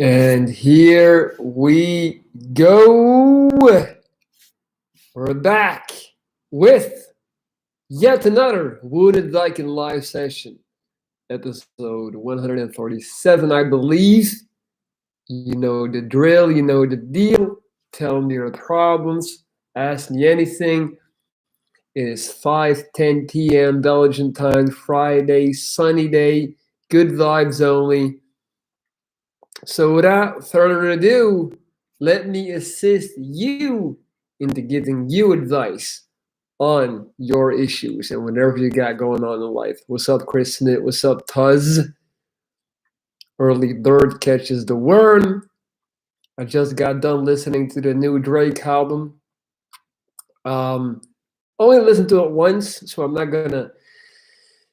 And here we go. We're back with yet another Wounded Viking live session, episode 147, I believe. You know the drill, you know the deal. Tell me your problems, ask me anything. It is 5:10 p.m. Belgian time, Friday, sunny day, good vibes only. So without further ado, let me assist you into giving you advice on your issues and whatever you got going on in life. What's up, Chris Smith? What's up, Tuz? Early bird catches the worm. I just got done listening to the new Drake album. Only listened to it once, so I'm not gonna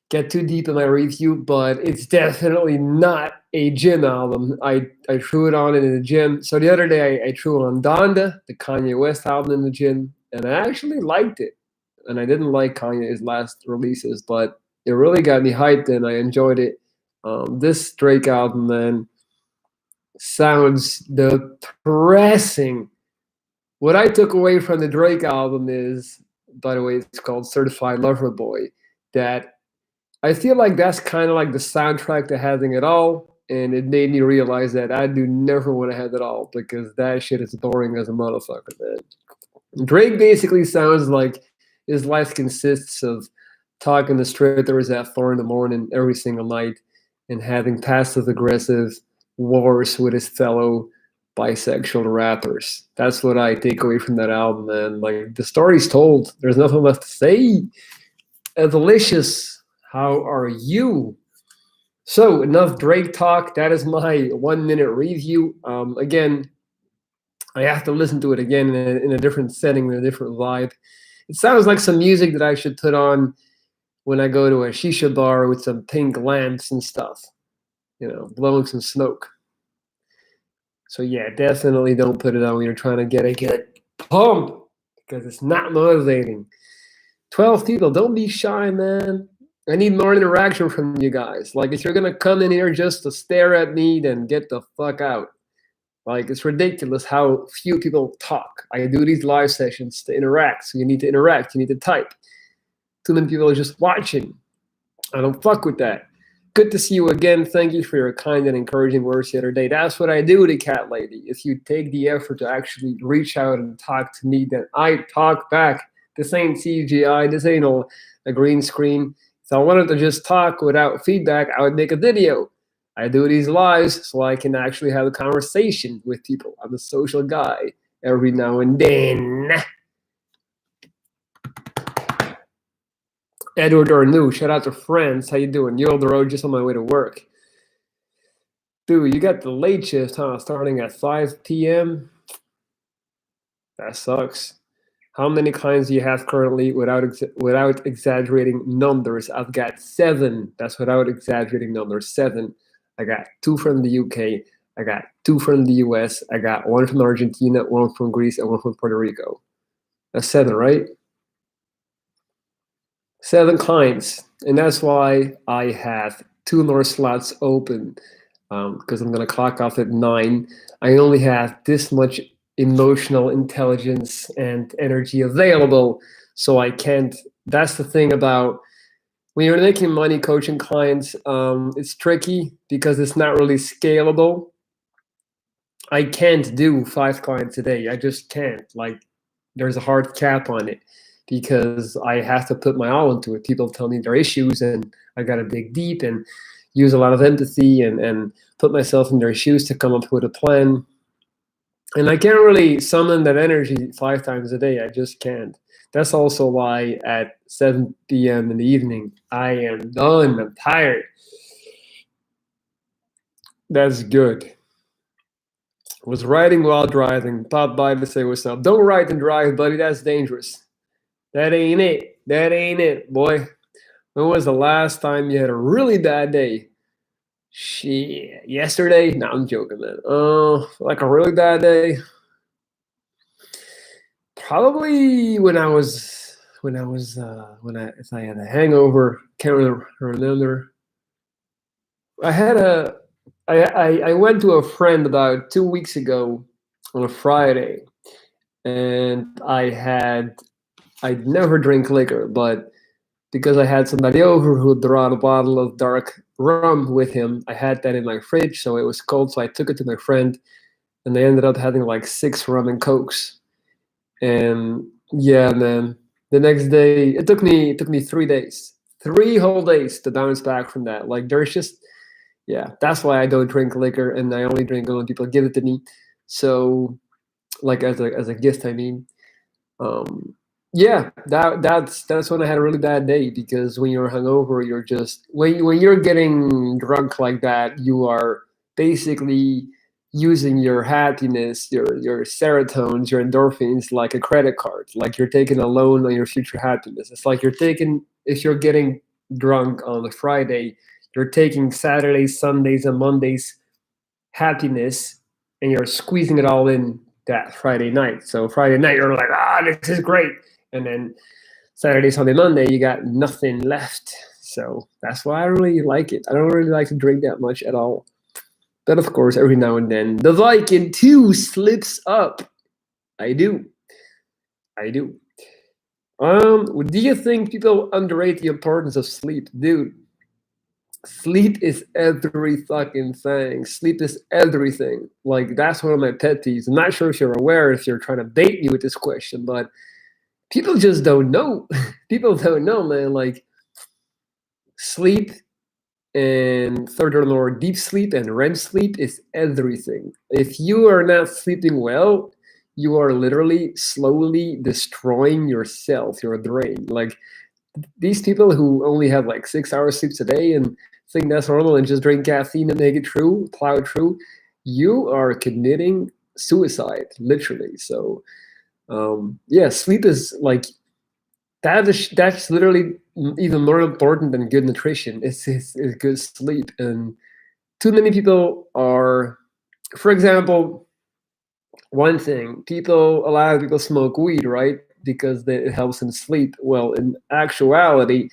get too deep in my review, but it's definitely not a gym album. I threw it on in the gym. So the other day I threw on Donda, the Kanye West album in the gym, and I actually liked it. And I didn't like Kanye's last releases, but it really got me hyped and I enjoyed it. This Drake album, man, sounds depressing. What I took away from the Drake album is, by the way, it's called Certified Lover Boy, that I feel like that's kind of like the soundtrack to having it all, and it made me realize that I do never want to have it all because that shit is boring as a motherfucker, man. Drake basically sounds like his life consists of talking to strippers at 4 in the morning every single night and having passive aggressive wars with his fellow bisexual rappers. That's what I take away from that album, man. Like, the story's told. There's nothing left to say. Delicious. How are you? So enough Drake talk. That is my 1 minute review. Again, I have to listen to it again in a different setting, in a different vibe. It sounds like some music that I should put on when I go to a shisha bar with some pink lamps and stuff, blowing some smoke. So yeah, definitely don't put it on when you're trying to get a good pump because it's not motivating. 12 people, don't be shy, man. I need more interaction from you guys. Like, if you're going to come in here just to stare at me, then get the fuck out. Like, it's ridiculous how few people talk. I do these live sessions to interact, so you need to interact. You need to type. Too many people are just watching. I don't fuck with that. Good to see you again. Thank you for your kind and encouraging words the other day. That's what I do, the cat lady. If you take the effort to actually reach out and talk to me, then I talk back. This ain't CGI. This ain't a green screen. If I wanted to just talk without feedback, I would make a video. I do these lives so I can actually have a conversation with people. I'm a social guy every now and then. Edward Arnoux, shout out to friends. How you doing? You're on the road, just on my way to work. Dude, you got the late shift, huh? Starting at 5 p.m.? That sucks. How many clients do you have currently without exaggerating numbers? I've got 7. That's without exaggerating numbers. 7. I got 2 from the UK. I got 2 from the US. I got 1 from Argentina, 1 from Greece, and 1 from Puerto Rico. That's 7, right? 7 clients. And that's why I have 2 more slots open because I'm going to clock off at 9. I only have this much emotional intelligence and energy available, so I can't. That's the thing about when you're making money coaching clients, it's tricky because it's not really scalable. I can't do 5 clients a day. I just can't. Like, there's a hard cap on it because I have to put my all into it. People tell me their issues and I got to dig deep and use a lot of empathy and put myself in their shoes to come up with a plan. And I can't really summon that energy 5 times a day. I just can't. That's also why at 7 p.m. in the evening, I am done. I'm tired. That's good. Was riding while driving. Pop by to say what's up. Don't ride and drive, buddy. That's dangerous. That ain't it. That ain't it, boy. When was the last time you had a really bad day? Shit. Yesterday? No, I'm joking, man. Like a really bad day? Probably if I had a hangover. Can't really remember. I I went to a friend about 2 weeks ago on a Friday, and I'd never drink liquor, but because I had somebody over who brought a bottle of dark rum with him, I had that in my fridge, so it was cold, so I took it to my friend, and they ended up having like 6 rum and cokes. And yeah, man, the next day it took me 3 days, 3 whole days to bounce back from that. Like there's just yeah, that's why I don't drink liquor, and I only drink it when people give it to me. So like as a gift, I mean. Um, yeah, that's when I had a really bad day because when you're hungover, you're just when you're getting drunk like that, you are basically using your happiness, your serotonins, your endorphins like a credit card. Like you're taking a loan on your future happiness. It's like you're taking if you're getting drunk on a Friday, you're taking Saturdays, Sundays, and Mondays happiness and you're squeezing it all in that Friday night. So Friday night you're like, this is great. And then Saturday, Sunday, Monday, you got nothing left. So that's why I really like it. I don't really like to drink that much at all. But of course, every now and then, the Viking too slips up. I do. I do. Do you think people underrate the importance of sleep? Dude, sleep is every fucking thing. Sleep is everything. Like that's one of my pet peeves. I'm not sure if you're aware if you're trying to bait me with this question, but people just don't know. People don't know, man. Like sleep and furthermore, deep sleep and REM sleep is everything. If you are not sleeping well, you are literally slowly destroying yourself, your brain. Like these people who only have like 6 hours sleeps a day and think that's normal and just drink caffeine and make it true, plow through, you are committing suicide, literally. So, yeah, sleep is like that's literally even more important than good nutrition. It's good sleep, and too many people are, for example, one thing people a lot of people smoke weed, right? Because it helps them sleep. Well, in actuality,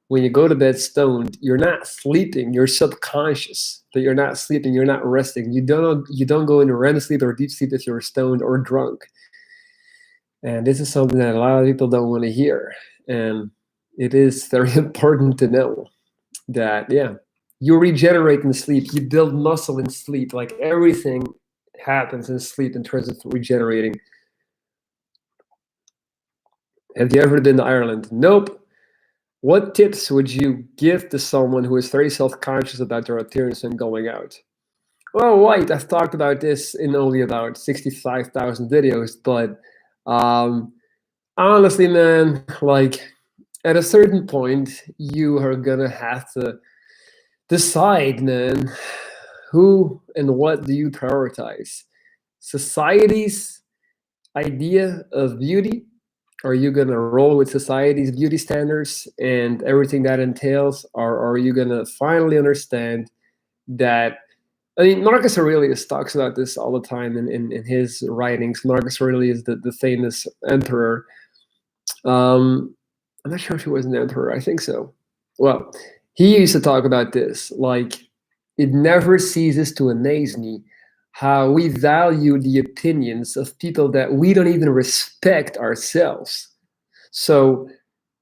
when you go to bed stoned, you're not sleeping. You're subconscious that you're not sleeping. You're not resting. You don't go into REM sleep or deep sleep if you're stoned or drunk. And this is something that a lot of people don't want to hear. And it is very important to know that yeah, you regenerate in sleep. You build muscle in sleep. Like everything happens in sleep in terms of regenerating. Have you ever been to Ireland? Nope. What tips would you give to someone who is very self-conscious about their appearance and going out? Well, White, I've talked about this in only about 65,000 videos, but um, honestly, man, like at a certain point, you are gonna have to decide, man, who and what do you prioritize? Society's idea of beauty. Are you going to roll with society's beauty standards and everything that entails? Or are you going to finally understand that? I mean, Marcus Aurelius talks about this all the time in his writings. Marcus Aurelius, the famous emperor. I'm not sure if he was an emperor. I think so. Well, he used to talk about this. Like, it never ceases to amaze me how we value the opinions of people that we don't even respect ourselves. So,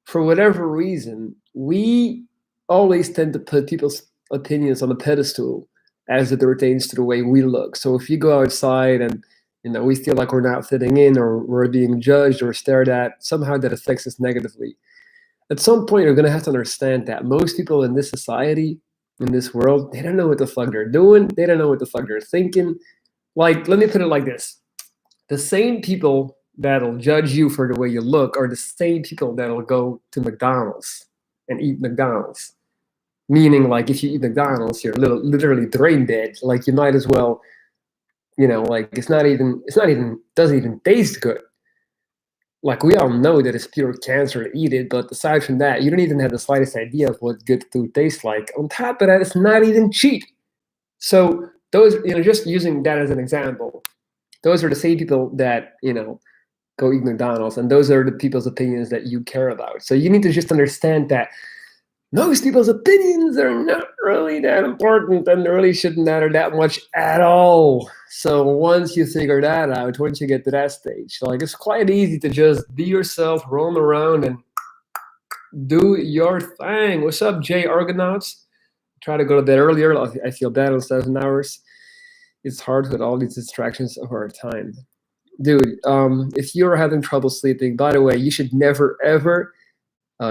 for whatever reason, we always tend to put people's opinions on a pedestal as it pertains to the way we look. So, if you go outside and we feel like we're not fitting in or we're being judged or stared at, somehow that affects us negatively. At some point, you're going to have to understand that most people in this society, in this world, they don't know what the fuck they're doing. They don't know what the fuck they're thinking. Like, let me put it like this. The same people that'll judge you for the way you look are the same people that'll go to McDonald's and eat McDonald's. Meaning, like, if you eat McDonald's, you're literally brain dead. Like, you might as well, like, doesn't even taste good. Like, we all know that it's pure cancer to eat it, but aside from that, you don't even have the slightest idea of what good food tastes like. On top of that, it's not even cheap. So those, just using that as an example, those are the same people that, go eat McDonald's, and those are the people's opinions that you care about. So you need to just understand that most people's opinions are not really that important and really shouldn't matter that much at all. So once you figure that out, once you get to that stage, like it's quite easy to just be yourself, roam around and do your thing. What's up, Jay Argonauts? Try to go to bed earlier. I feel bad on 7 hours. It's hard with all these distractions of our time. Dude, if you're having trouble sleeping, by the way, you should never ever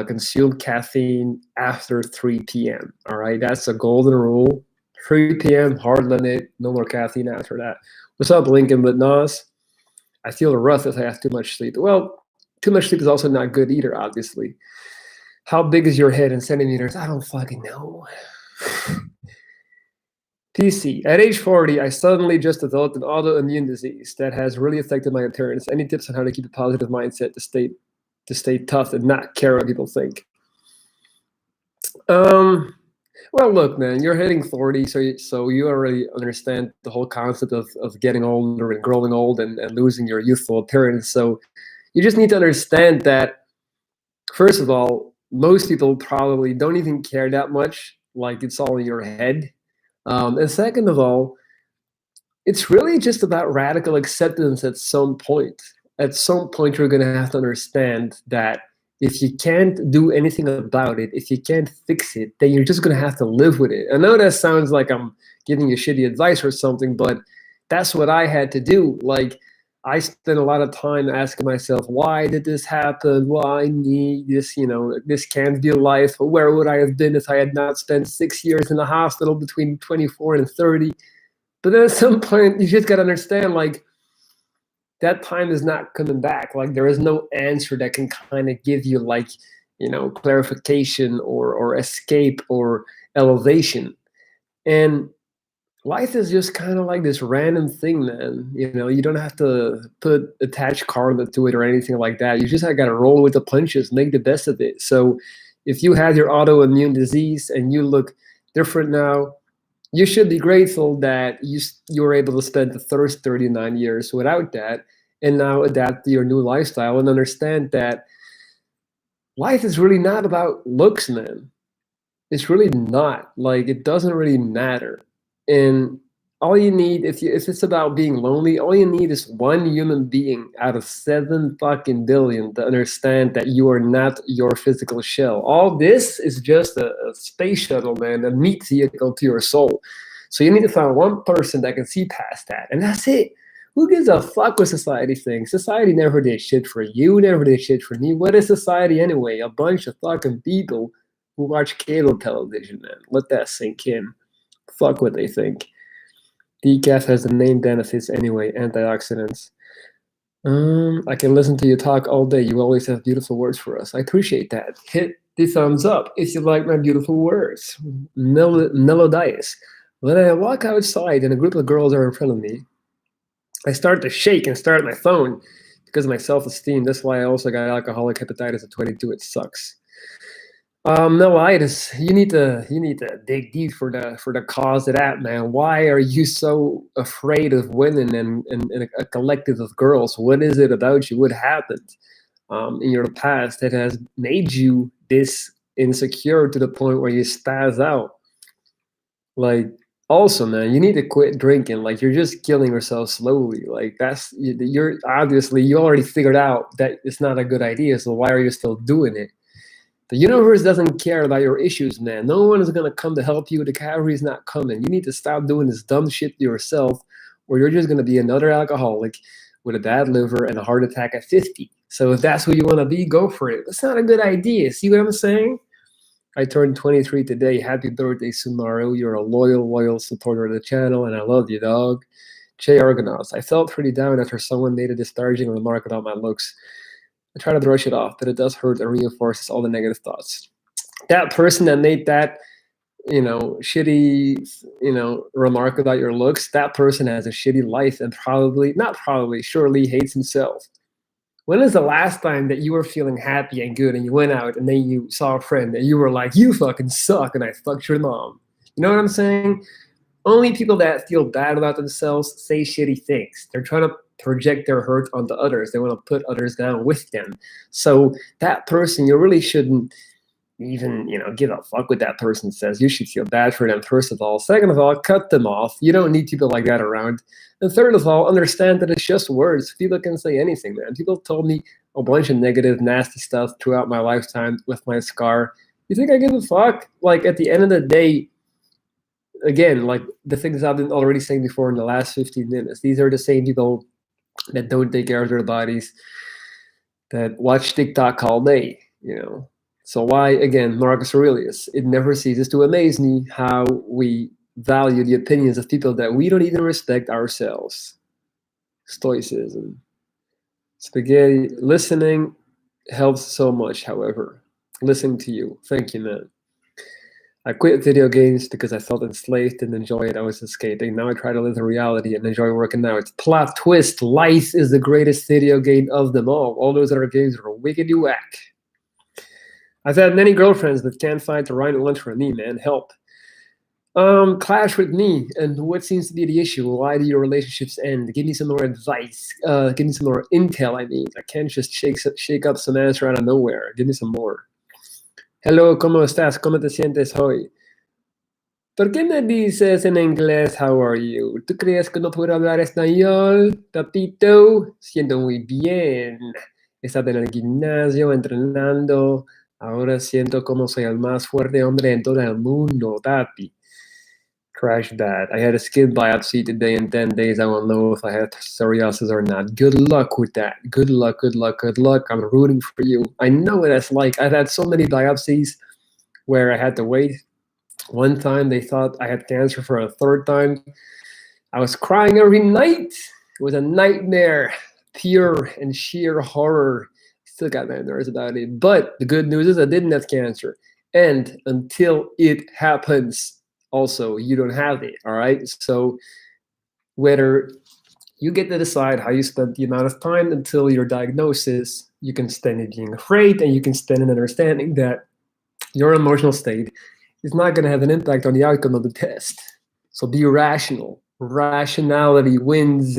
consume caffeine after 3 p.m. All right, that's a golden rule. 3 p.m. hard limit. No more caffeine after that. What's up, Lincoln? But Nas, I feel rough if I have too much sleep. Well, too much sleep is also not good either. Obviously, how big is your head in centimeters? I don't fucking know. PC. At age 40, I suddenly just developed an autoimmune disease that has really affected my appearance. Any tips on how to keep a positive mindset to stay tough and not care what people think? Um, well, look, man, you're hitting 40, so you already understand the whole concept of getting older and growing old and losing your youthful appearance. So you just need to understand that, first of all, most people probably don't even care that much. Like it's all in your head. And second of all, it's really just about radical acceptance at some point. At some point, you're going to have to understand that if you can't do anything about it, if you can't fix it, then you're just going to have to live with it. I know that sounds like I'm giving you shitty advice or something, but that's what I had to do. Like, I spent a lot of time asking myself, why did this happen? Why me? This, this can't be life. Where would I have been if I had not spent 6 years in the hospital between 24 and 30? But then at some point, you just got to understand, like, that time is not coming back. Like, there is no answer that can kind of give you, like, clarification or escape or elevation. And life is just kind of like this random thing, man. You don't have to attach karma to it or anything like that. You just got to roll with the punches, make the best of it. So if you had your autoimmune disease and you look different now, you should be grateful that you were able to spend the first 39 years without that and now adapt to your new lifestyle and understand that life is really not about looks, man. It's really not. Like, it doesn't really matter. And all you need, if it's about being lonely, all you need is one human being out of 7 fucking billion to understand that you are not your physical shell. All this is just a space shuttle, man, a meat vehicle to your soul. So you need to find one person that can see past that, and that's it. Who gives a fuck what society thinks? Society never did shit for you, never did shit for me. What is society anyway? A bunch of fucking people who watch cable television, man. Let that sink in. Fuck what they think. Decaf has the main benefits anyway, antioxidants. I can listen to you talk all day. You always have beautiful words for us. I appreciate that. Hit the thumbs up if you like my beautiful words. Melodious. When I walk outside and a group of girls are in front of me, I start to shake and stare at my phone because of my self-esteem. That's why I also got alcoholic hepatitis at 22. It sucks. Melodious. You need to dig deep for the cause of that, man. Why are you so afraid of women and a collective of girls? What is it about you? What happened in your past that has made you this insecure to the point where you spaz out? Like, also, man, you need to quit drinking. Like, you're just killing yourself slowly. Like, you're obviously, you already figured out that it's not a good idea. So why are you still doing it? The universe doesn't care about your issues, man. No one is gonna come to help you. The cavalry's not coming. You need to stop doing this dumb shit to yourself, or you're just gonna be another alcoholic with a bad liver and a heart attack at 50. So if that's who you want to be, go for it. That's not a good idea. See what I'm saying? I turned 23 today. Happy birthday, Sumaru. You're a loyal supporter of the channel, and I love you, dog. Jay Argonauts. I felt pretty down after someone made a disparaging remark about my looks. I try to brush it off, but it does hurt and reinforces all the negative thoughts. That person that made that, shitty, remark about your looks, that person has a shitty life and surely hates himself. When is the last time that you were feeling happy and good and you went out and then you saw a friend and you were like, you fucking suck and I fucked your mom? You know what I'm saying? Only people that feel bad about themselves say shitty things. They're trying to project their hurt onto others. They want to put others down with them. So that person, you really shouldn't even, give a fuck what that person says. You should feel bad for them, first of all. Second of all, cut them off. You don't need people like that around. And third of all, understand that it's just words. People can say anything, man. People told me a bunch of negative, nasty stuff throughout my lifetime with my scar. You think I give a fuck? Like, at the end of the day, again, like the things I've been already saying before in the last 15 minutes, these are the same people that don't take care of their bodies, that watch TikTok all day. So why, again, Marcus Aurelius, it never ceases to amaze me how we value the opinions of people that we don't even respect ourselves. Stoicism. Spaghetti. Listening helps so much, however. Listening to you. Thank you, man. I quit video games because I felt enslaved and enjoy it. I was escaping. Now I try to live in reality and enjoy working out. Plot twist. Life is the greatest video game of them all. All those other games are wickedy whack. I've had many girlfriends that can't find the right lunch for me, man. Help. Clash with me. And what seems to be the issue? Why do your relationships end? Give me some more advice. Give me some more intel, I mean. I can't just shake up some answer out of nowhere. Give me some more. Hello, ¿cómo estás? ¿Cómo te sientes hoy? ¿Por qué me dices en inglés, how are you? ¿Tú crees que no puedo hablar español, papito? Siento muy bien. He estado en el gimnasio entrenando. Ahora siento como soy el más fuerte hombre en todo el mundo, papi. Crash that. I had a skin biopsy today. In 10 days, I will know if I have psoriasis or not. Good luck with that. Good luck, good luck, good luck. I'm rooting for you. I know what that's like. I've had so many biopsies where I had to wait. One time, they thought I had cancer for a third time. I was crying every night. It was a nightmare. Pure and sheer horror. Still got nightmares about it. But the good news is I didn't have cancer. And until it happens, also, you don't have it, all right? So whether you get to decide how you spend the amount of time until your diagnosis, you can stand in being afraid, and you can stand in understanding that your emotional state is not going to have an impact on the outcome of the test. So be rational. Rationality wins.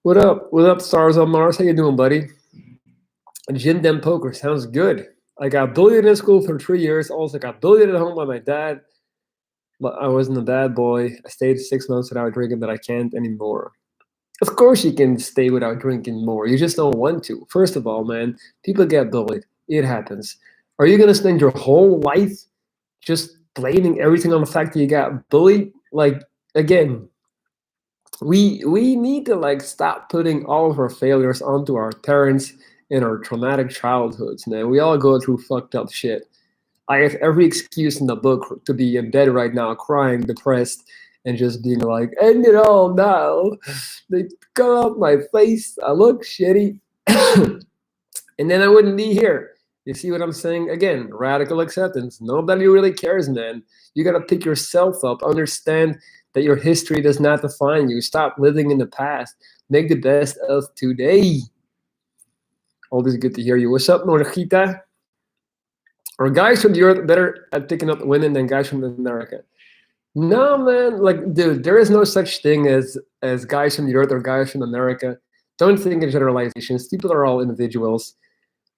What up? What up, Stars on Mars? How you doing, buddy? Gin Dem Poker sounds good. I got bullied in school for 3 years. Also got bullied at home by my dad. But I wasn't a bad boy. I stayed 6 months without drinking, but I can't anymore. Of course you can stay without drinking more. You just don't want to. First of all, man, people get bullied. It happens. Are you going to spend your whole life just blaming everything on the fact that you got bullied? Like, again, we need to stop putting all of our failures onto our parents and our traumatic childhoods, man. We all go through fucked up shit. I have every excuse in the book to be in bed right now, crying, depressed, and just being like, end it all now. They cut off my face. I look shitty. And then I wouldn't be here. You see what I'm saying? Again, radical acceptance. Nobody really cares, man. You got to pick yourself up. Understand that your history does not define you. Stop living in the past. Make the best of today. Always good to hear you. What's up, Norgita? Are guys from the Earth better at picking up women than guys from America? No, man. Dude, there is no such thing as guys from the Earth or guys from America. Don't think in generalizations. People are all individuals.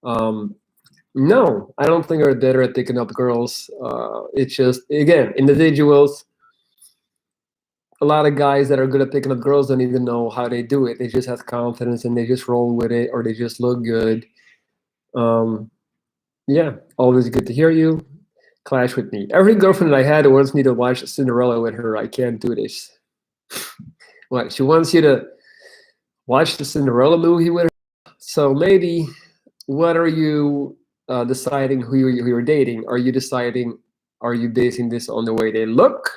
No, I don't think they're better at picking up girls. It's just, again, individuals. A lot of guys that are good at picking up girls don't even know how they do it. They just have confidence and they just roll with it, or they just look good. Yeah, always good to hear you. Clash with me. Every girlfriend that I had wants me to watch Cinderella with her. I can't do this. What? She wants you to watch the Cinderella movie with her? So maybe, what are you deciding who you're dating? Are you basing this on the way they look?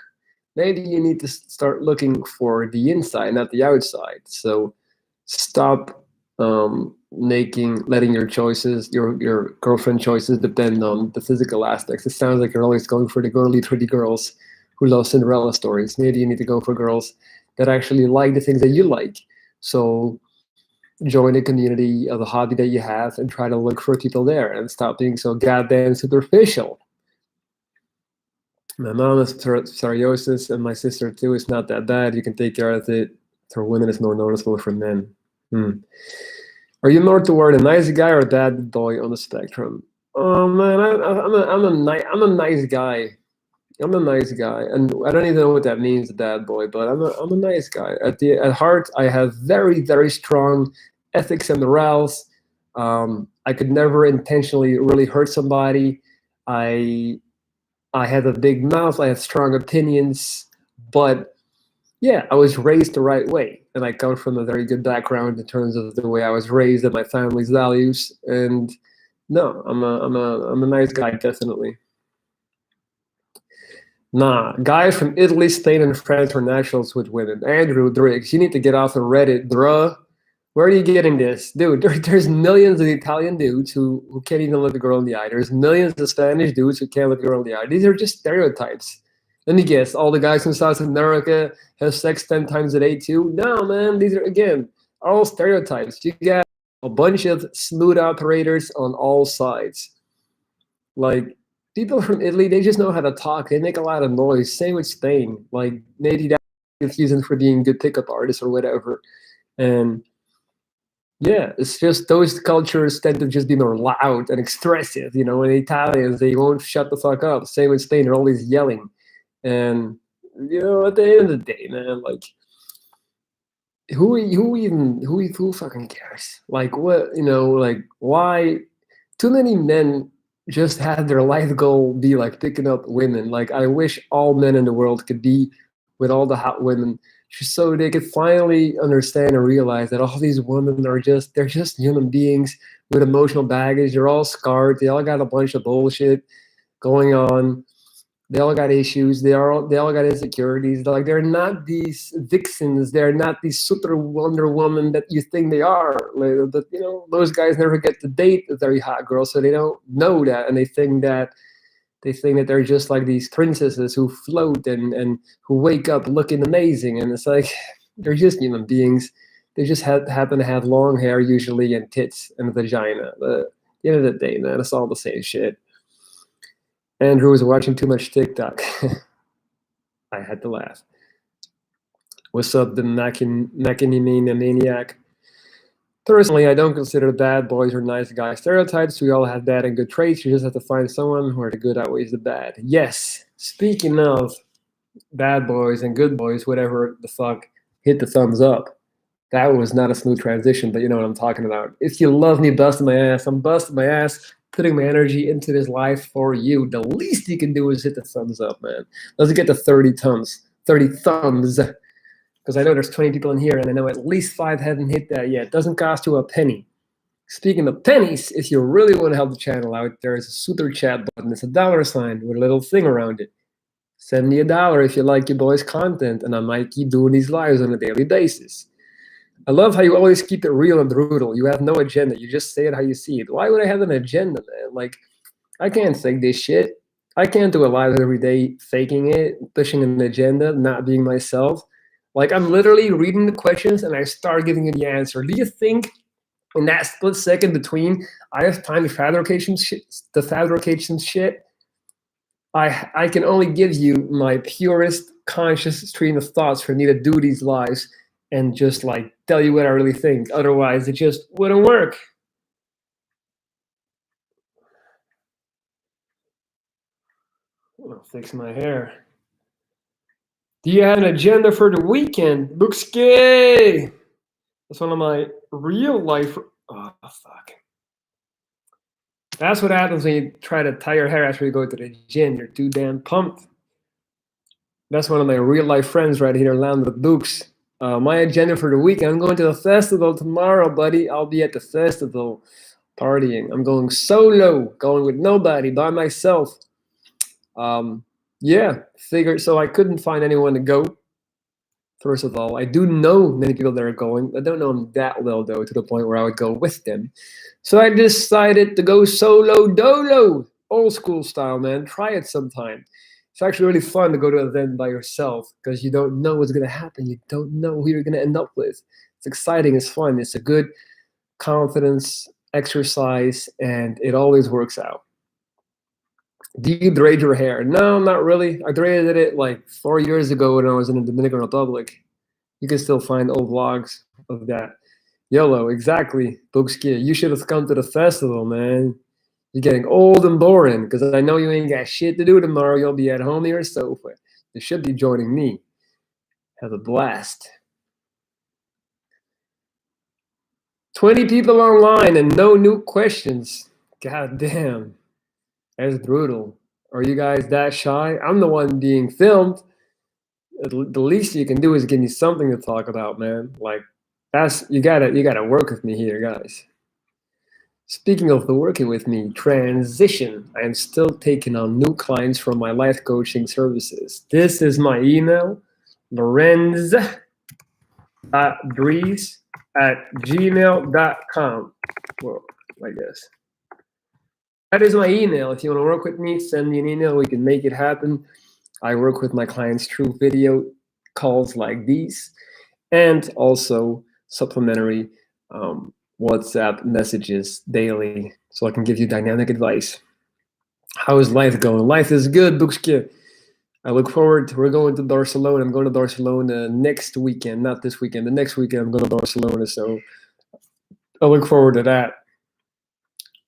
Maybe you need to start looking for the inside, not the outside. So stop letting your choices, your girlfriend choices, depend on the physical aspects. It sounds like you're always going for the girly, pretty girls who love Cinderella stories. Maybe you need to go for girls that actually like the things that you like. So join a community of a hobby that you have and try to look for people there and stop being so goddamn superficial. My mom has psoriasis and my sister too. It's not that bad. You can take care of it. For women, it's more noticeable for men. Are you more toward a nice guy or a bad boy on the spectrum? Oh man, I'm a nice guy. I'm a nice guy, and I don't even know what that means, bad boy. But I'm a nice guy. At heart, I have very strong ethics and morals. I could never intentionally really hurt somebody. I I have a big mouth. I have strong opinions, but yeah, I was raised the right way, and I come from a very good background in terms of the way I was raised and my family's values. And no, I'm a nice guy, definitely. Nah, guys from Italy, Spain, and France were nationals with women. Andrew Driggs, you need to get off of Reddit, bruh. Where are you getting this? Dude, there's millions of Italian dudes who can't even look a girl in the eye. There's millions of Spanish dudes who can't look a girl in the eye. These are just stereotypes. Let me guess, all the guys from South America have sex 10 times a day too? No, man, these are, again, all stereotypes. You got a bunch of smooth operators on all sides. Like, people from Italy, they just know how to talk. They make a lot of noise. Same with Spain. Like, maybe that's confusing for being good pickup artists or whatever. And yeah, it's just those cultures tend to just be more loud and expressive. And Italians, they won't shut the fuck up. Same with Spain, they're always yelling. And at the end of the day, man, like who fucking cares? Like what, like why too many men just have their life goal be like picking up women. Like I wish all men in the world could be with all the hot women just so they could finally understand and realize that all these women they're just human beings with emotional baggage. They're all scarred. They all got a bunch of bullshit going on. They all got issues. They all got insecurities. Like they're not these vixens. They're not these super Wonder Woman that you think they are. Like, but those guys never get to date a very hot girl, so they don't know that, and they think that they're just like these princesses who float and who wake up looking amazing. And it's like they're just human beings. They just happen to have long hair usually and tits and a vagina. But at the end of the day, man, it's all the same shit. Andrew was watching too much TikTok. I had to laugh. What's up, the Machinimania maniac? Personally, I don't consider bad boys or nice guys stereotypes. We all have bad and good traits. You just have to find someone where the good outweighs the bad. Yes. Speaking of bad boys and good boys, whatever the fuck, hit the thumbs up. That was not a smooth transition, but you know what I'm talking about. If you love me busting my ass, I'm busting my ass, putting my energy into this life for you. The least you can do is hit the thumbs up, man. Let's get to 30 thumbs. 30 thumbs. Because I know there's 20 people in here, and I know at least 5 haven't hit that yet. It doesn't cost you a penny. Speaking of pennies, if you really want to help the channel out, there is a super chat button. It's a dollar sign with a little thing around it. Send me $1 if you like your boys' content, and I might keep doing these lives on a daily basis. I love how you always keep it real and brutal. You have no agenda. You just say it how you see it. Why would I have an agenda, man? Like, I can't fake this shit. I can't do a live every day faking it, pushing an agenda, not being myself. Like, I'm literally reading the questions and I start giving you the answer. Do you think in that split second between I have time to fabrication shit? I can only give you my purest conscious stream of thoughts for me to do these lives and just like tell you what I really think. Otherwise, it just wouldn't work. I'll fix my hair. Do you have an agenda for the weekend? Bookski! That's one of my real life. Oh, fuck. That's what happens when you try to tie your hair after you go to the gym. You're too damn pumped. That's one of my real life friends right here, Lando Dukes. My agenda for the weekend, I'm going to the festival tomorrow, buddy. I'll be at the festival partying. I'm going solo, going with nobody, by myself. Yeah, figured. So I couldn't find anyone to go. First of all, I do know many people that are going. I don't know them that well, though, to the point where I would go with them. So I decided to go solo dolo, old school style, man. Try it sometime. It's actually really fun to go to an event by yourself because you don't know what's going to happen. You don't know who you're going to end up with. It's exciting. It's fun. It's a good confidence exercise, and it always works out. Do you braid your hair? No, not really. I braided it like 4 years ago when I was in the Dominican Republic. You can still find old vlogs of that. YOLO, exactly. Bookski, you should have come to the festival, man. You're getting old and boring because I know you ain't got shit to do tomorrow. You'll be at home on your sofa. You should be joining me. Have a blast. 20 people online and no new questions. God damn. That's brutal. Are you guys that shy? I'm the one being filmed. The least you can do is give me something to talk about, man. Like that's you gotta work with me here, guys. Speaking of the working with me, transition. I am still taking on new clients from my life coaching services. This is my email, lorenz.breeze@gmail.com. Well, I guess. That is my email. If you want to work with me, send me an email. We can make it happen. I work with my clients through video calls like these and also supplementary WhatsApp messages daily so I can give you dynamic advice. How is life going? Life is good, Buxke. I look forward to, we're going to Barcelona. I'm going to Barcelona next weekend, not this weekend. The next weekend I'm going to Barcelona, so I look forward to that.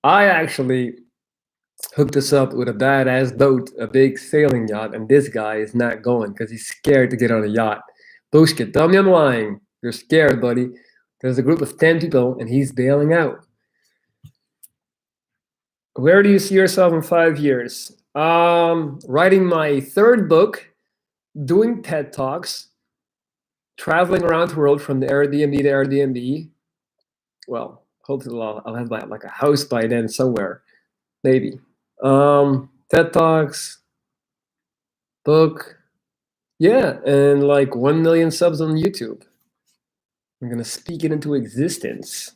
I actually hooked us up with a badass boat, a big sailing yacht, and this guy is not going because he's scared to get on a yacht. Bullshit, tell me I'm lying. You're scared, buddy. There's a group of 10 people and he's bailing out. Where do you see yourself in 5 years? Writing my 3rd book, doing TED Talks, traveling around the world from the Airbnb to Airbnb. Well, hopefully I'll have like a house by then somewhere, maybe. TED Talks, book, yeah, and like 1 million subs on YouTube. I'm gonna speak it into existence.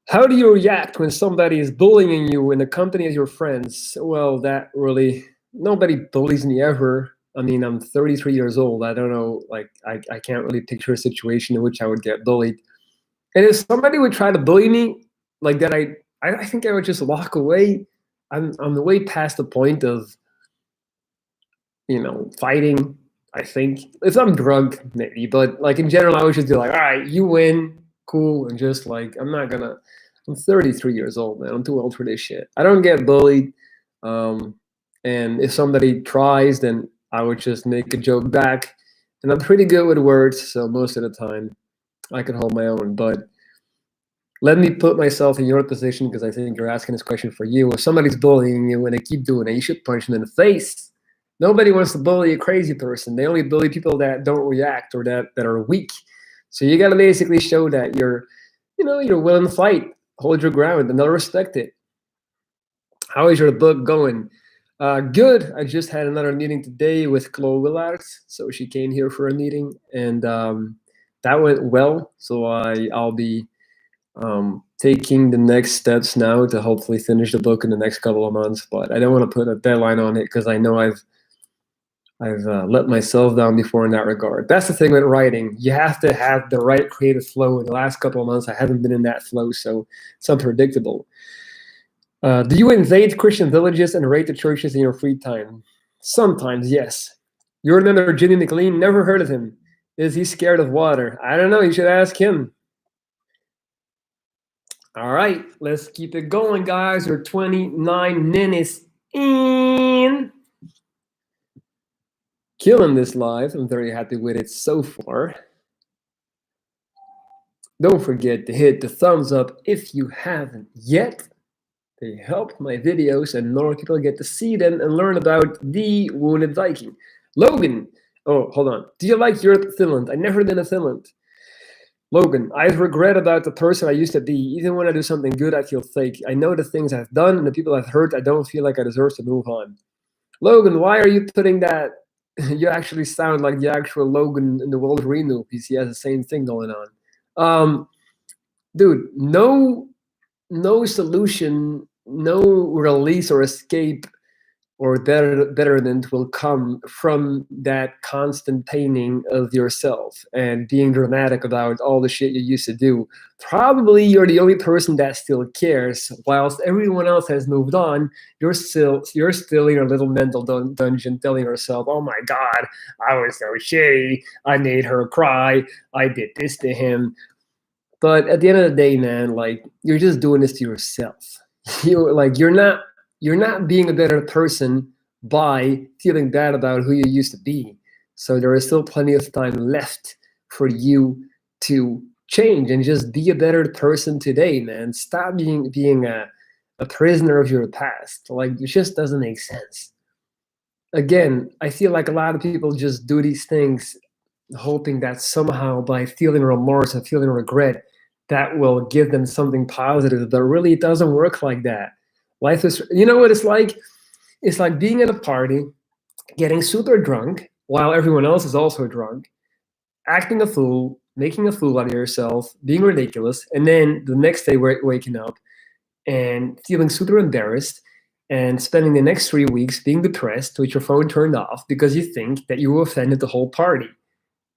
How do you react when somebody is bullying you in the company of your friends? Well, that really, nobody bullies me ever. I mean, I'm 33 years old. I don't know, like, I can't really picture a situation in which I would get bullied. And if somebody would try to bully me like that, I think I would just walk away. I'm way past the point of, fighting. I think if I'm drunk, maybe, but like in general, I would just be like, all right, you win, cool, and just like I'm 33 years old, man. I'm too old for this shit. I don't get bullied, and if somebody tries, then I would just make a joke back, and I'm pretty good with words, so most of the time I can hold my own. But let me put myself in your position because I think you're asking this question for you. If somebody's bullying you and they keep doing it, you should punch them in the face. Nobody wants to bully a crazy person. They only bully people that don't react or that are weak. So you got to basically show that you're willing to fight, hold your ground, and they'll respect it. How is your book going? Good. I just had another meeting today with Chloe Willard. So she came here for a meeting, and that went well. So I'll be taking the next steps now to hopefully finish the book in the next couple of months. But I don't want to put a deadline on it because I know I've let myself down before in that regard. That's the thing with writing. You have to have the right creative flow. In the last couple of months, I haven't been in that flow, so it's unpredictable. Do you invade Christian villages and raid the churches in your free time? Sometimes, yes. You remember Jimmy McLean? Never heard of him. Is he scared of water? I don't know. You should ask him. All right, let's keep it going, guys. We're 29 minutes in. Killing this live. I'm very happy with it so far. Don't forget to hit the thumbs up if you haven't yet. They help my videos and more people get to see them and learn about the Wounded Viking. Logan, oh, hold on. Do you like Europe, Finland? I've never been to Finland. Logan, I regret about the person I used to be. Even when I do something good, I feel fake. I know the things I've done and the people I've hurt. I don't feel like I deserve to move on. Logan, why are you putting that? You actually sound like the actual Logan in the Wolverine movies. He has the same thing going on. Dude, no solution, no release or escape or betterment will come from that constant painting of yourself and being dramatic about all the shit you used to do. Probably you're the only person that still cares, whilst everyone else has moved on. You're still in your little mental dungeon telling yourself, oh my God, I was so shitty. I made her cry. I did this to him. But at the end of the day, man, like, you're just doing this to yourself. you're not being a better person by feeling bad about who you used to be. So there is still plenty of time left for you to change and just be a better person today, man. Stop being a prisoner of your past. Like, it just doesn't make sense. Again, I feel like a lot of people just do these things hoping that somehow by feeling remorse and feeling regret, that will give them something positive, but really it doesn't work like that. Life is, you know what it's like? It's like being at a party, getting super drunk while everyone else is also drunk, acting a fool, making a fool out of yourself, being ridiculous, and then the next day waking up and feeling super embarrassed and spending the next 3 weeks being depressed with your phone turned off because you think that you offended the whole party.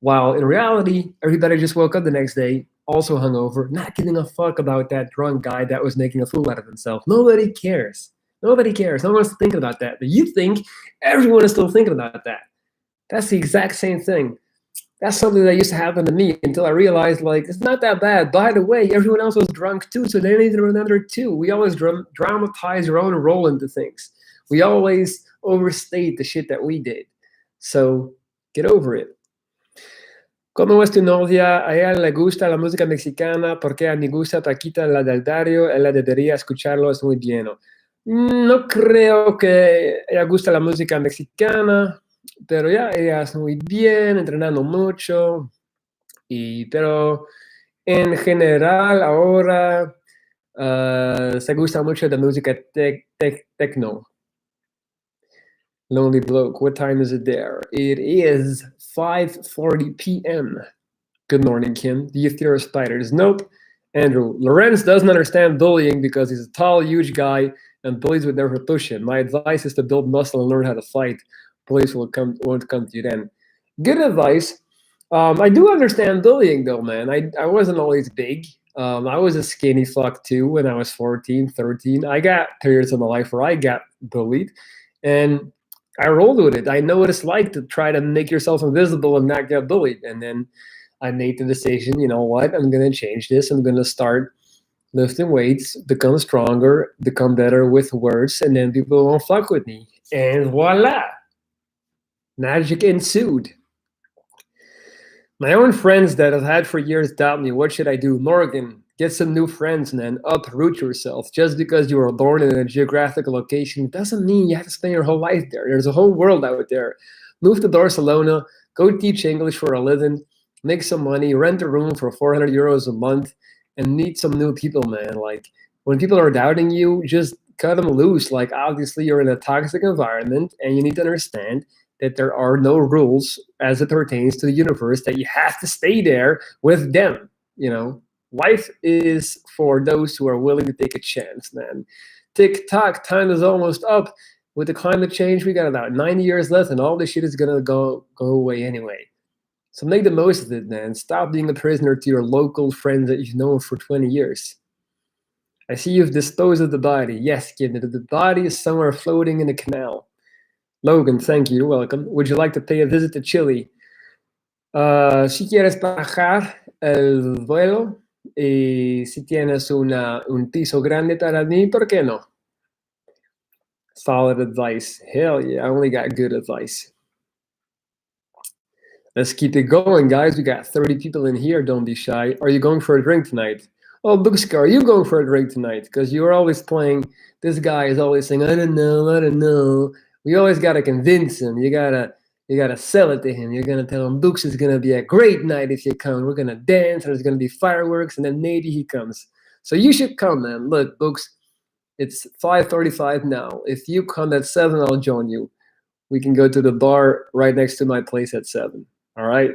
While in reality, everybody just woke up the next day, also hungover, not giving a fuck about that drunk guy that was making a fool out of himself. Nobody cares. Nobody cares. No one's thinking about that. But you think everyone is still thinking about that. That's the exact same thing. That's something that used to happen to me until I realized, like, it's not that bad. By the way, everyone else was drunk too, so they need to remember too. We always dramatize our own role into things. We always overstate the shit that we did. So get over it. ¿Cómo es tu novia? A ella le gusta la música mexicana porque a mí gusta Paquita, la del Dario. Ella debería escucharlo, es muy bien. No creo que ella gusta la música mexicana, pero ya, ella es muy bien, entrenando mucho. Pero en general ahora se gusta mucho de música techno. Lonely bloke, what time is it there? It is 5:40 p.m. Good morning, Kim. Do you fear spiders? Nope. Andrew, Lorenz doesn't understand bullying because he's a tall, huge guy, and bullies would never push him. My advice is to build muscle and learn how to fight. Bullies won't come to you then. Good advice. I do understand bullying, though, man. I wasn't always big. I was a skinny fuck, too, when I was 14, 13. I got periods in my life where I got bullied, and I rolled with it. I know what it's like to try to make yourself invisible and not get bullied. And then I made the decision, you know what? I'm going to change this. I'm going to start lifting weights, become stronger, become better with words, and then people won't fuck with me. And voila, magic ensued. My own friends that I've had for years doubt me. What should I do? Morgan, get some new friends, man. Uproot yourself. Just because you were born in a geographic location doesn't mean you have to spend your whole life there. There's a whole world out there. Move to Barcelona, go teach English for a living, make some money, rent a room for 400 euros a month, and meet some new people, man. Like, when people are doubting you, just cut them loose. Like, obviously, you're in a toxic environment, and you need to understand that there are no rules as it pertains to the universe, that you have to stay there with them. You know, life is for those who are willing to take a chance, man. Tick tock, time is almost up. With the climate change, we got about 90 years left, and all this shit is gonna go away anyway. So make the most of it, man. Stop being a prisoner to your local friends that you've known for 20 years. I see you've disposed of the body. Yes, kid, the body is somewhere floating in a canal. Logan, thank you. You're welcome. Would you like to pay a visit to Chile? Si quieres pagar el vuelo y si tienes un piso grande para mí, ¿por qué no? Solid advice. Hell yeah, I only got good advice. Let's keep it going, guys. We got 30 people in here. Don't be shy. Are you going for a drink tonight? Oh, Bookska, are you going for a drink tonight? Because you're always playing. This guy is always saying, I don't know. We always gotta convince him. You gotta sell it to him. You're gonna tell him Books is gonna be a great night if you come. We're gonna dance, and there's gonna be fireworks, and then maybe he comes. So you should come, man. Look, Books, it's 5:35 now. If you come at 7, I'll join you. We can go to the bar right next to my place at 7. All right?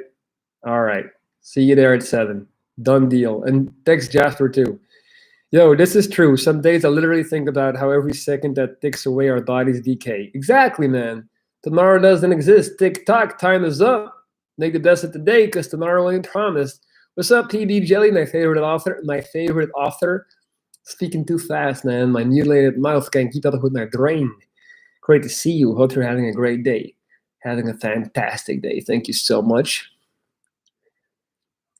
All right. See you there at 7. Done deal. And text Jasper too. Yo, this is true. Some days I literally think about how every second that ticks away our bodies decay. Exactly, man. Tomorrow doesn't exist. Tick tock, time is up. Make the best of today, because tomorrow ain't promised. What's up, PB Jelly, my favorite author? Speaking too fast, man. My mutilated mouth can't keep up with my brain. Great to see you. Hope you're having a great day. Having a fantastic day. Thank you so much.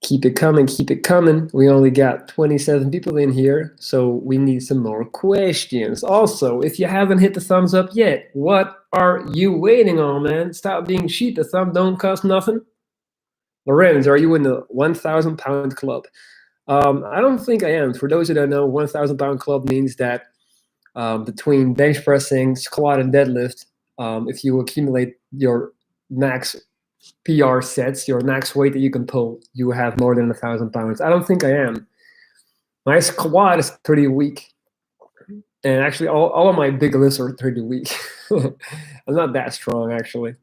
Keep it coming, keep it coming. We only got 27 people in here, so we need some more questions. Also, if you haven't hit the thumbs up yet, what are you waiting on, man? Stop being cheap. The thumb don't cost nothing. Lorenz, are you in the 1,000 pound club? I don't think I am. For those who don't know, 1,000 pound club means that between bench pressing, squat, and deadlift, if you accumulate your max PR sets, your max weight that you can pull, you have more than 1,000 pounds. I don't think I am. My squat is pretty weak. And actually, all of my big lifts are pretty weak. I'm not that strong, actually.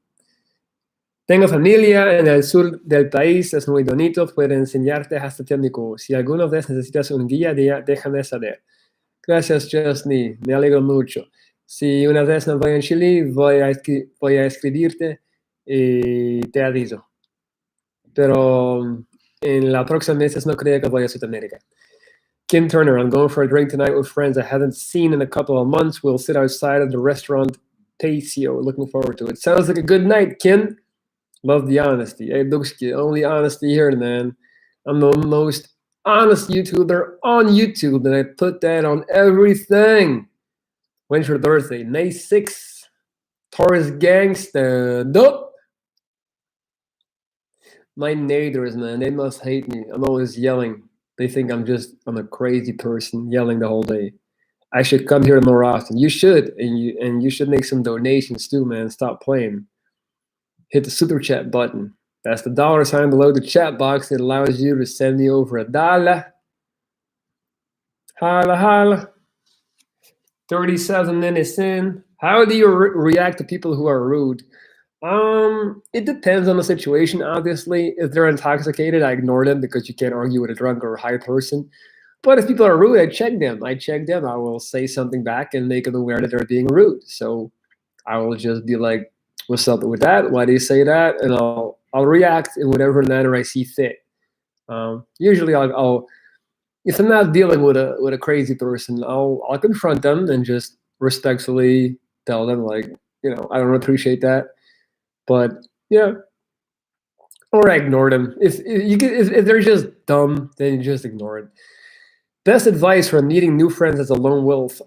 Tengo familia en el sur del país, es muy bonito, puedo enseñarte hasta técnico. Si alguna vez necesitas un guía, déjame saber. Gracias, Justin, me alegro mucho. Si una vez no voy en Chile, voy a escribirte y te aviso. Pero en la próxima meses no creo que vaya a Sudamérica. Kim Turner, I'm going for a drink tonight with friends I haven't seen in a couple of months. We'll sit outside of the restaurant Pacio. Looking forward to it. Sounds like a good night, Kim. Love the honesty. Hey, Dukski, only honesty here, man. I'm the most honest YouTuber on YouTube, and I put that on everything. When's your birthday? May 6th. Taurus Gangsta. Nope. My neighbors, man, they must hate me. I'm always yelling. They think I'm a crazy person yelling the whole day. I should come here more often. You should, and you should make some donations too, man. Stop playing. Hit the super chat button. That's the $ below the chat box. It allows you to send me over $1. Holla, holla. 37 minutes in. How do you react to people who are rude? It depends on the situation, obviously. If they're intoxicated, I ignore them because you can't argue with a drunk or a high person. But if people are rude, I check them. I will say something back and make them aware that they're being rude. So I will just be like, what's up with that? Why do you say that? And I'll react in whatever manner I see fit. Usually, I'll if I'm not dealing with a crazy person, I'll confront them and just respectfully tell them, like, I don't appreciate that, but yeah, or I ignore them. If they're just dumb, then you just ignore it. Best advice for meeting new friends as a lone wolf.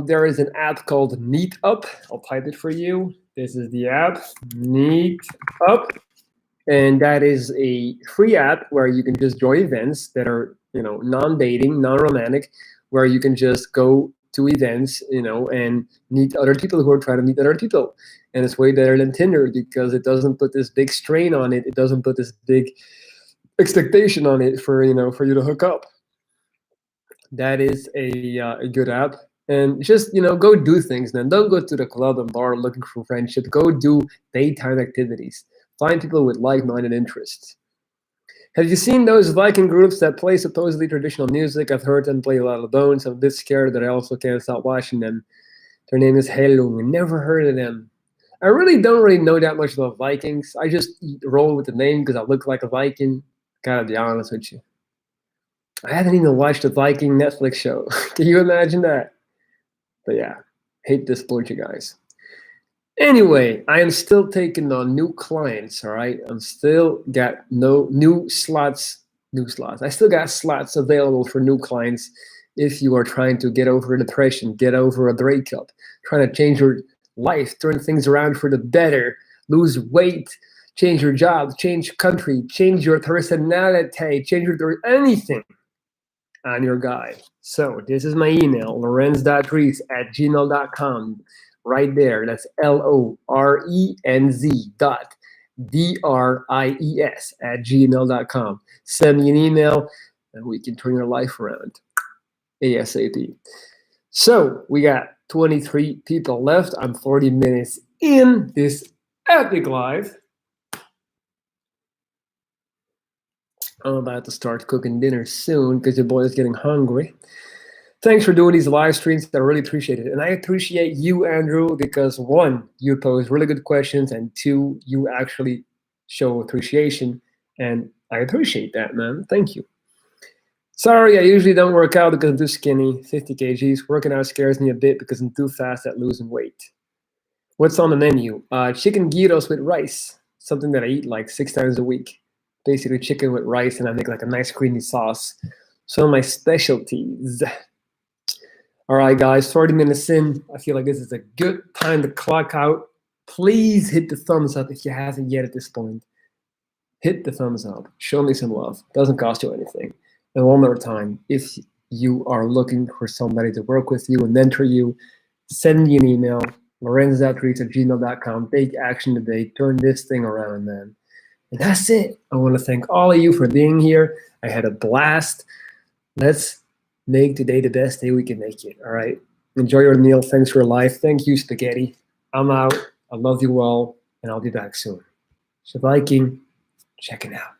There is an app called Meetup. I'll type it for you. This is the app, Meetup. And that is a free app where you can just join events that are, non-dating, non-romantic, where you can just go to events, and meet other people who are trying to meet other people. And it's way better than Tinder because it doesn't put this big strain on it. It doesn't put this big expectation on it for you to hook up. That is a good app. And just, go do things, man. Don't go to the club and bar looking for friendship. Go do daytime activities. Find people with like-minded interests. Have you seen those Viking groups that play supposedly traditional music? I've heard them play a lot of bones. I'm a bit scared that I also can't stop watching them. Their name is Helung. Never heard of them. I don't really know that much about Vikings. I just roll with the name because I look like a Viking. Gotta be honest with you. I haven't even watched the Viking Netflix show. Can you imagine that? But yeah, hate to disappoint you guys. Anyway, I am still taking on new clients, all right? I'm still got no new slots. I still got slots available for new clients if you are trying to get over a depression, get over a breakup, trying to change your life, turn things around for the better, lose weight, change your job, change country, change your personality, change your anything. I'm your guy. So this is my email, lorenz.dries@gmail.com. Right there. That's LORENZ.DRIES@gmail.com. Send me an email and we can turn your life around ASAP. So we got 23 people left. I'm 40 minutes in this epic live. I'm about to start cooking dinner soon because your boy is getting hungry. Thanks for doing these live streams. I really appreciate it. And I appreciate you, Andrew, because 1, you pose really good questions, and 2, you actually show appreciation. And I appreciate that, man. Thank you. Sorry, I usually don't work out because I'm too skinny, 50 kgs. Working out scares me a bit because I'm too fast at losing weight. What's on the menu? Chicken gyros with rice, something that I eat like 6 times a week. basically chicken with rice, and I make like a nice creamy sauce. Some of my specialties. All right, guys, 30 minutes in. I feel like this is a good time to clock out. Please hit the thumbs up if you haven't yet at this point. Hit the thumbs up. Show me some love. Doesn't cost you anything. And one more time, if you are looking for somebody to work with you and mentor you, send me an email, lorenz.reeds@gmail.com. Take action today. Turn this thing around, man. And that's it. I want to thank all of you for being here. I had a blast. Let's make today the best day we can make it. All right. Enjoy your meal. Thanks for life. Thank you, spaghetti. I'm out. I love you all, and I'll be back soon. So Viking, check it out.